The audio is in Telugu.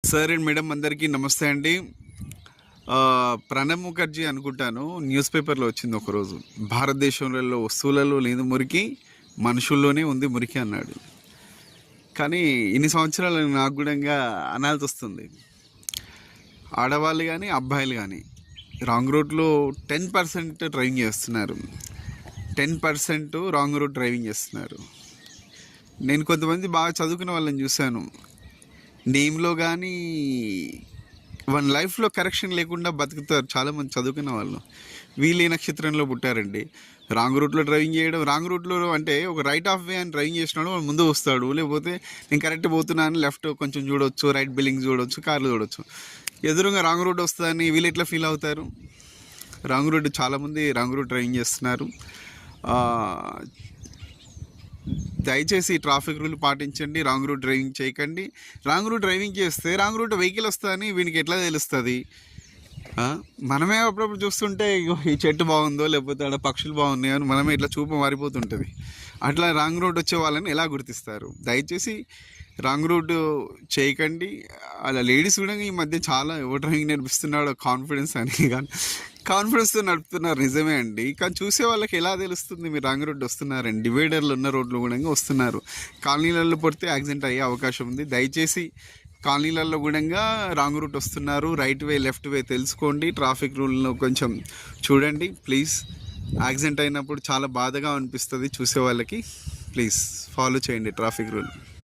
సార్ అండ్ మేడం అందరికీ నమస్తే అండి. ప్రణబ్ ముఖర్జీ అనుకుంటాను న్యూస్ పేపర్లో వచ్చింది ఒకరోజు. భారతదేశంలో వస్తువులలో లేదు మురికి, మనుషుల్లోనే ఉంది మురికి అన్నాడు. కానీ ఇన్ని సంవత్సరాలు నాకు కూడా అనాల్సి వస్తుంది. ఆడవాళ్ళు కానీ అబ్బాయిలు కానీ రాంగ్ రూట్లో 10% డ్రైవింగ్ చేస్తున్నారు. 10% రాంగ్ రూట్ డ్రైవింగ్ చేస్తున్నారు. నేను కొంతమంది బాగా చదువుకున్న వాళ్ళని చూశాను. నేమ్లో కానీ వన్ లైఫ్లో కరెక్షన్ లేకుండా బతుకుతారు చాలామంది చదువుకున్న వాళ్ళు. వీళ్ళు ఏ నక్షత్రంలో పుట్టారండి? రాంగ్ రూట్లో డ్రైవింగ్ చేయడం. రాంగ్ రూట్లో అంటే ఒక రైట్ ఆఫ్ వే అని డ్రైవింగ్ చేసినాడు వాడు ముందు వస్తాడు, లేకపోతే నేను కరెక్ట్ పోతున్నాను లెఫ్ట్ కొంచెం చూడవచ్చు, రైట్ బిల్డింగ్ చూడవచ్చు, కార్లు చూడవచ్చు. ఎదురుగా రాంగ్ రూట్ వస్తుందని వీళ్ళు ఎట్లా ఫీల్ అవుతారు? రాంగ్ రూట్ చాలామంది రాంగ్ రూట్ డ్రైవింగ్ చేస్తున్నారు. దయచేసి ట్రాఫిక్ రూల్ పాటించండి, రాంగ్ రూట్ డ్రైవింగ్ చేయకండి. రాంగ్ రూట్ డ్రైవింగ్ చేస్తే రాంగ్ రూట్ వెహికల్ వస్తుందని వీనికి ఎట్లా తెలుస్తుంది? మనమే అప్పుడప్పుడు చూస్తుంటే ఈ చెట్టు బాగుందో లేకపోతే ఆడ పక్షులు బాగున్నాయో అని మనమే ఇట్లా చూపు మారిపోతుంటుంది. అట్లా రాంగ్ రూట్ వచ్చే వాళ్ళని ఎలా గుర్తిస్తారు? దయచేసి రాంగ్ రూట్ చేయకండి. అలా లేడీస్ కూడా ఈ మధ్య చాలా ఎవరు డ్రైవింగ్ నేర్పిస్తున్నాడో కాన్ఫిడెన్స్ అని, కానీ కాన్ఫిడెన్స్తో నడుపుతున్నారు నిజమే అండి. కానీ చూసే వాళ్ళకి ఎలా తెలుస్తుంది మీరు రాంగ్ రోడ్డు వస్తున్నారండి? డివైడర్లు ఉన్న రోడ్లు కూడా వస్తున్నారు. కాలనీలలో పడితే యాక్సిడెంట్ అయ్యే అవకాశం ఉంది. దయచేసి కాలనీలలో కూడా రాంగ్ రూట్ వస్తున్నారు, రైట్ వే లెఫ్ట్ వే తెలుసుకోండి. ట్రాఫిక్ రూల్ను కొంచెం చూడండి ప్లీజ్. యాక్సిడెంట్ అయినప్పుడు చాలా బాధగా అనిపిస్తుంది చూసే వాళ్ళకి. ప్లీజ్ ఫాలో చేయండి ట్రాఫిక్ రూల్.